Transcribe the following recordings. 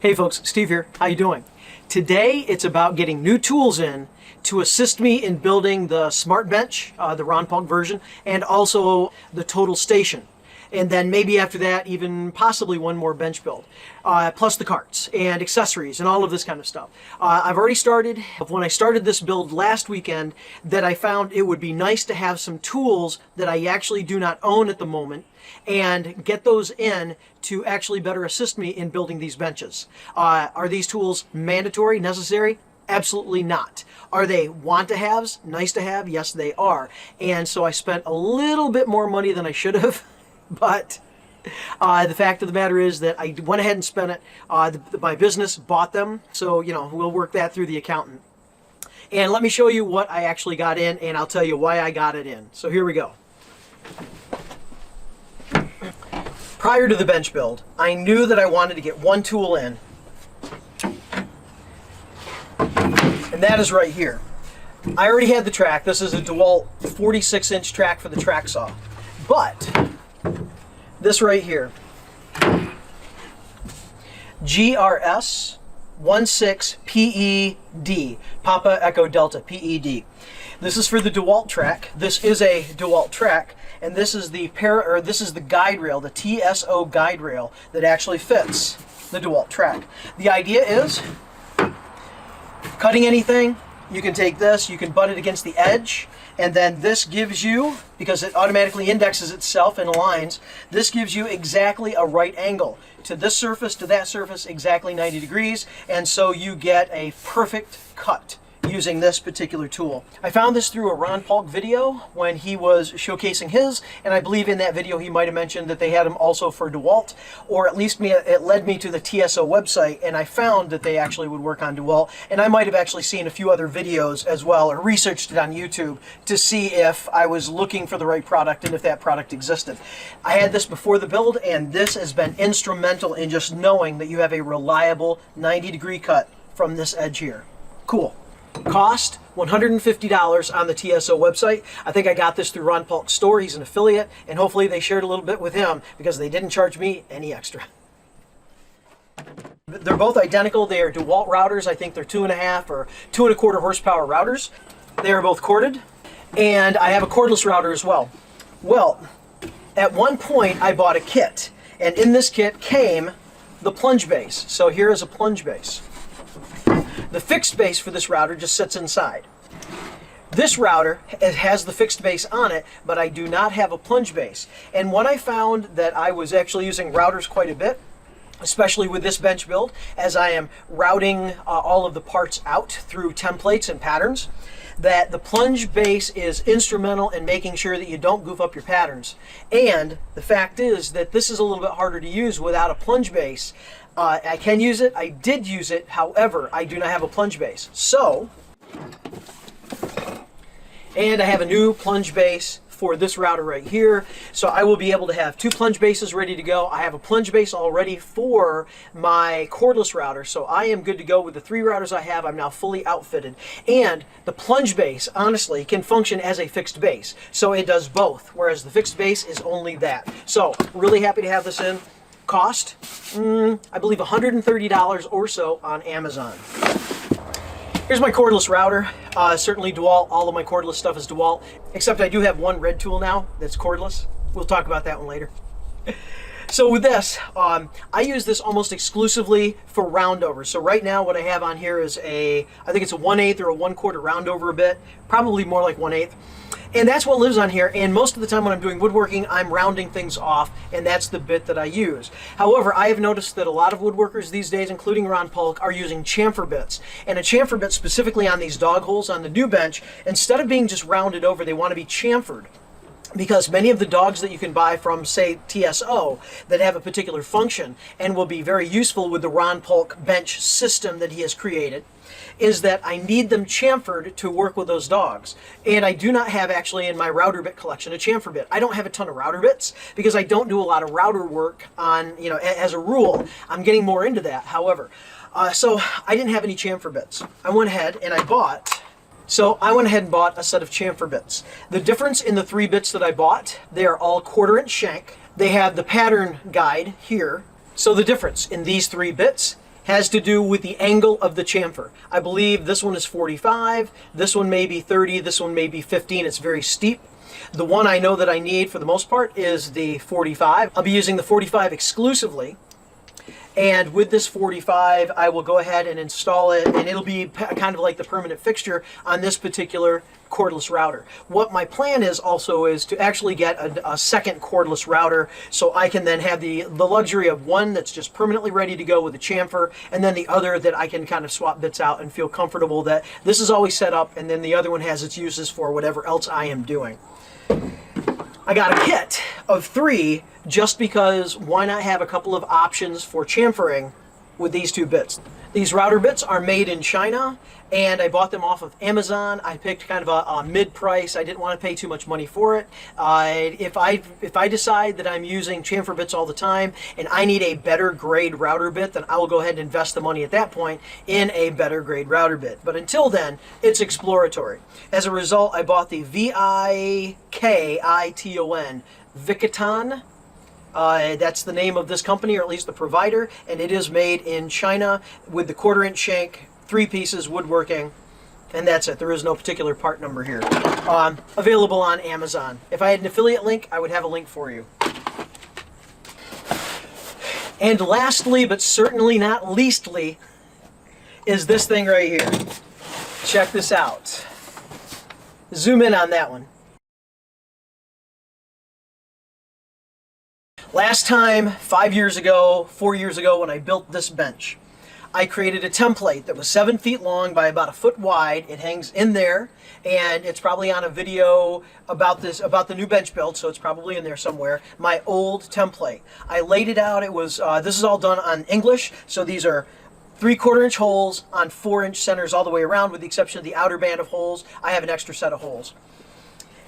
Hey folks, Steve here. How you doing? Today it's about getting new tools in to assist me in building the Smart Bench, the Ron Paul version, and also the Total Station. And then maybe after that, even possibly one more bench build, plus the carts and accessories and all of this kind of stuff. I've already started. When I started this build last weekend, that I found it would be nice to have some tools that I actually do not own at the moment and get those in to actually better assist me in building these benches. Are these tools mandatory, necessary? Absolutely not. Are they want-to-haves, nice to have? Yes, they are. And so I spent a little bit more money than I should have. But the fact of the matter is that I went ahead and spent it. My business bought them, so we'll work that through the accountant. And let me show you what I actually got in, and I'll tell you why I got it in. So here we go. Prior to the bench build, I knew that I wanted to get one tool in, and that is right here. I already had the track. This is a DeWalt 46-inch track for the track saw, but this right here, GRS 16PED, Papa Echo Delta, PED. This is for the DeWalt track. This is a DeWalt track, and this is the guide rail, the TSO Guide Rail that actually fits the DeWalt track. The idea is, cutting anything, you can take this, you can butt it against the edge, and then this gives you, because it automatically indexes itself and aligns, this gives you exactly a right angle to this surface, to that surface, exactly 90 degrees, and so you get a perfect cut using this particular tool. I found this through a Ron Paul video when he was showcasing his, and I believe in that video he might have mentioned that they had them also for DeWalt, or at least it led me to the TSO website, and I found that they actually would work on DeWalt, and I might have actually seen a few other videos as well, or researched it on YouTube to see if I was looking for the right product and if that product existed. I had this before the build, and this has been instrumental in just knowing that you have a reliable 90-degree cut from this edge here. Cool. Cost $150 on the TSO website. I think I got this through Ron Paul's store. He's an affiliate, and hopefully they shared a little bit with him because they didn't charge me any extra. They're both identical. They are DeWalt routers. I think they're 2.5 or 2.25 horsepower routers. They are both corded, and I have a cordless router as well. Well, at one point I bought a kit, and in this kit came the plunge base. So here is a plunge base. The fixed base for this router just sits inside. This router has the fixed base on it, but I do not have a plunge base. And when I found that I was actually using routers quite a bit, especially with this bench build, as I am routing all of the parts out through templates and patterns, that the plunge base is instrumental in making sure that you don't goof up your patterns. And the fact is that this is a little bit harder to use without a plunge base. I can use it, I did use it, however, I do not have a plunge base. So, and I have a new plunge base for this router right here. So I will be able to have two plunge bases ready to go. I have a plunge base already for my cordless router, so I am good to go with the 3 routers I have. I'm now fully outfitted. And the plunge base, honestly, can function as a fixed base. So it does both, whereas the fixed base is only that. So, really happy to have this in. Cost, I believe $130 or so on Amazon. Here's my cordless router. Certainly DeWalt. All of my cordless stuff is DeWalt, except I do have one red tool now that's cordless. We'll talk about that one later. So with this, I use this almost exclusively for roundovers. So right now what I have on here is I think it's a 1/8 or a 1/4 roundover bit, probably more like 1/8. And that's what lives on here, and most of the time when I'm doing woodworking, I'm rounding things off, and that's the bit that I use. However, I have noticed that a lot of woodworkers these days, including Ron Paul, are using chamfer bits. And a chamfer bit specifically on these dog holes on the new bench, instead of being just rounded over, they want to be chamfered. Because many of the dogs that you can buy from, say, TSO, that have a particular function and will be very useful with the Ron Paul bench system that he has created, is that I need them chamfered to work with those dogs. And I do not have actually in my router bit collection a chamfer bit. I don't have a ton of router bits because I don't do a lot of router work on, as a rule. I'm getting more into that, however. So I didn't have any chamfer bits. I went ahead and I bought a set of chamfer bits. The difference in the 3 bits that I bought, they are all 1/4 inch shank. They have the pattern guide here. So the difference in these 3 bits has to do with the angle of the chamfer. I believe this one is 45, this one may be 30, this one may be 15. It's very steep. The one I know that I need for the most part is the 45. I'll be using the 45 exclusively. And with this 45, I will go ahead and install it, and it'll be kind of like the permanent fixture on this particular cordless router. What my plan is also is to actually get a second cordless router, so I can then have the luxury of one that's just permanently ready to go with a chamfer, and then the other that I can kind of swap bits out and feel comfortable that this is always set up, and then the other one has its uses for whatever else I am doing. I got a kit of 3 just because why not have a couple of options for chamfering with these 2 bits. These router bits are made in China, and I bought them off of Amazon. I picked kind of a mid-price. I didn't want to pay too much money for it. If I decide that I'm using chamfer bits all the time and I need a better grade router bit, then I will go ahead and invest the money at that point in a better grade router bit. But until then, it's exploratory. As a result, I bought the Vikiton, Vikiton. That's the name of this company, or at least the provider, and it is made in China with the 1/4-inch shank, 3 pieces, woodworking, and that's it. There is no particular part number here. Available on Amazon. If I had an affiliate link, I would have a link for you. And lastly, but certainly not leastly, is this thing right here. Check this out. Zoom in on that one. Last time, 5 years ago, 4 years ago, when I built this bench, I created a template that was 7 feet long by about 1 foot wide. It hangs in there, and it's probably on a video about the new bench build, so it's probably in there somewhere. My old template. I laid it out. It was this is all done on English, so these are 3/4-inch holes on 4-inch centers all the way around, with the exception of the outer band of holes. I have an extra set of holes.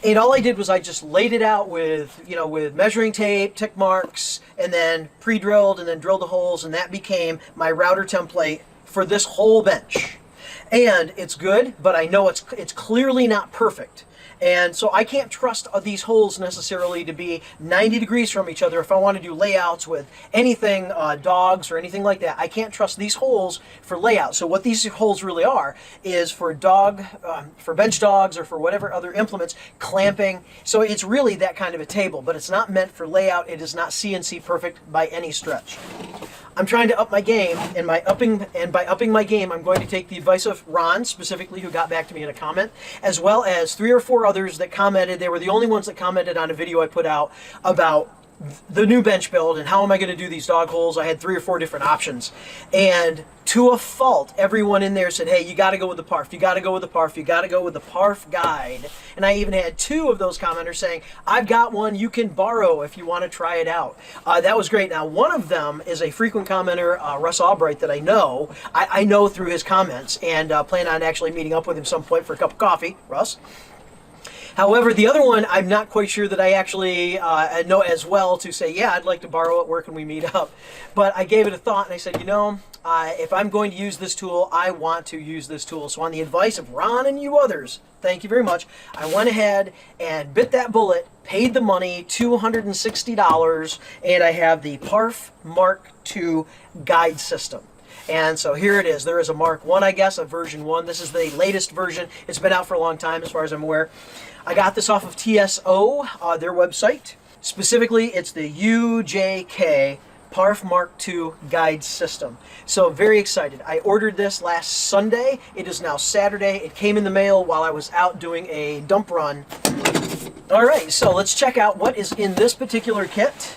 And all I did was I just laid it out with, with measuring tape, tick marks, and then pre-drilled, and then drilled the holes, and that became my router template for this whole bench. And it's good, but I know it's clearly not perfect. And so I can't trust these holes necessarily to be 90 degrees from each other if I want to do layouts with anything, dogs or anything like that. I can't trust these holes for layout. So what these holes really are is for for bench dogs or for whatever other implements, clamping. So it's really that kind of a table, but it's not meant for layout. It is not CNC perfect by any stretch. I'm trying to up my game, and by upping my game, I'm going to take the advice of Ron, specifically, who got back to me in a comment, as well as 3 or 4 others that commented. They were the only ones that commented on a video I put out about the new bench build and how am I going to do these dog holes. I had 3 or 4 different options, and to a fault, everyone in there said, hey, you got to go with the Parf, you got to go with the Parf, you got to go with the Parf Guide. And I even had 2 of those commenters saying, I've got one you can borrow if you want to try it out. That was great. Now, one of them is a frequent commenter, Russ Albright, that I know. I know through his comments, and plan on actually meeting up with him some point for a cup of coffee. Russ? However, the other one, I'm not quite sure that I actually know as well to say, yeah, I'd like to borrow it. Where can we meet up? But I gave it a thought, and I said, if I'm going to use this tool, I want to use this tool. So on the advice of Ron and you others, thank you very much, I went ahead and bit that bullet, paid the money, $260, and I have the Parf Mark II Guide System. And so here it is. There is a Mark 1, I guess, a version 1. This is the latest version. It's been out for a long time, as far as I'm aware. I got this off of TSO, their website. Specifically, it's the UJK Parf Mark II Guide System. So very excited. I ordered this last Sunday. It is now Saturday. It came in the mail while I was out doing a dump run. All right, so let's check out what is in this particular kit.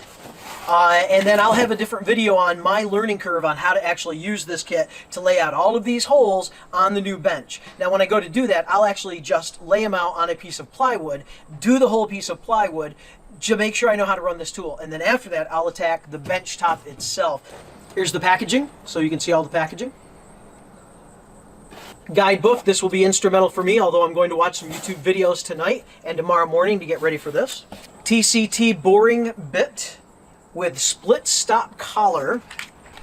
And then I'll have a different video on my learning curve on how to actually use this kit to lay out all of these holes on the new bench. Now, when I go to do that, I'll actually just lay them out on a piece of plywood, do the whole piece of plywood to make sure I know how to run this tool. And then after that, I'll attack the bench top itself. Here's the packaging, so you can see all the packaging. Guidebook. This will be instrumental for me, although I'm going to watch some YouTube videos tonight and tomorrow morning to get ready for this. TCT boring bit with split stop collar.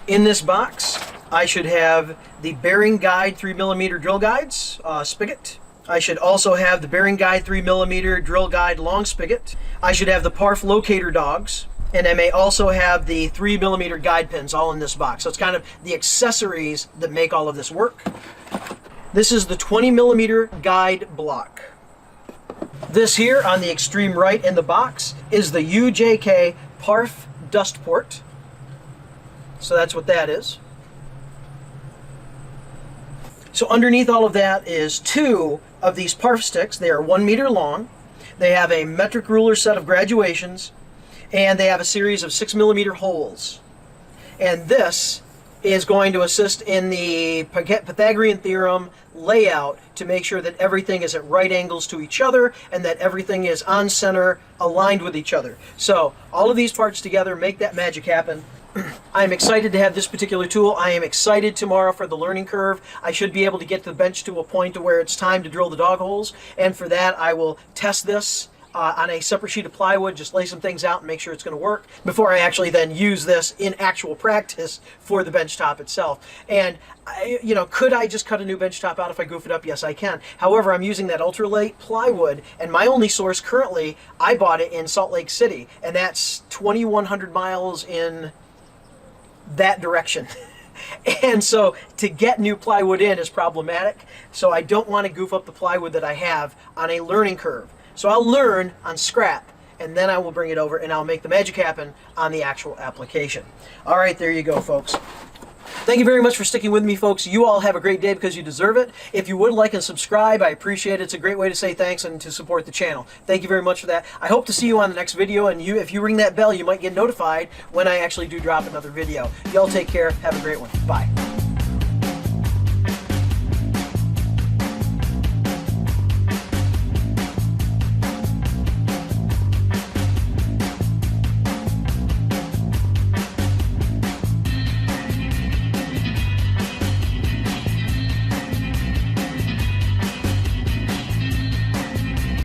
In this box, I should have the Bearing Guide 3mm drill guides spigot. I should also have the Bearing Guide 3mm drill guide long spigot. I should have the Parf locator dogs. And I may also have the 3mm guide pins all in this box. So it's kind of the accessories that make all of this work. This is the 20mm guide block. This here on the extreme right in the box is the UJK Parf dust port. So that's what that is. So underneath all of that is 2 of these Parf sticks. They are 1 meter long. They have a metric ruler set of graduations, and they have a series of 6mm holes. And this is going to assist in the Pythagorean theorem layout to make sure that everything is at right angles to each other and that everything is on center, aligned with each other. So all of these parts together make that magic happen. I'm excited to have this particular tool. I am excited tomorrow for the learning curve. I should be able to get the bench to a point to where it's time to drill the dog holes, and for that I will test this on a separate sheet of plywood, just lay some things out and make sure it's going to work before I actually then use this in actual practice for the bench top itself. And could I just cut a new bench top out if I goof it up? Yes, I can. However, I'm using that ultralight plywood, and my only source currently, I bought it in Salt Lake City, and that's 2,100 miles in that direction. And so to get new plywood in is problematic, so I don't want to goof up the plywood that I have on a learning curve. So I'll learn on scrap, and then I will bring it over and I'll make the magic happen on the actual application. All right, there you go, folks. Thank you very much for sticking with me, folks. You all have a great day because you deserve it. If you would like and subscribe, I appreciate it. It's a great way to say thanks and to support the channel. Thank you very much for that. I hope to see you on the next video, and if you ring that bell, you might get notified when I actually do drop another video. Y'all take care. Have a great one. Bye.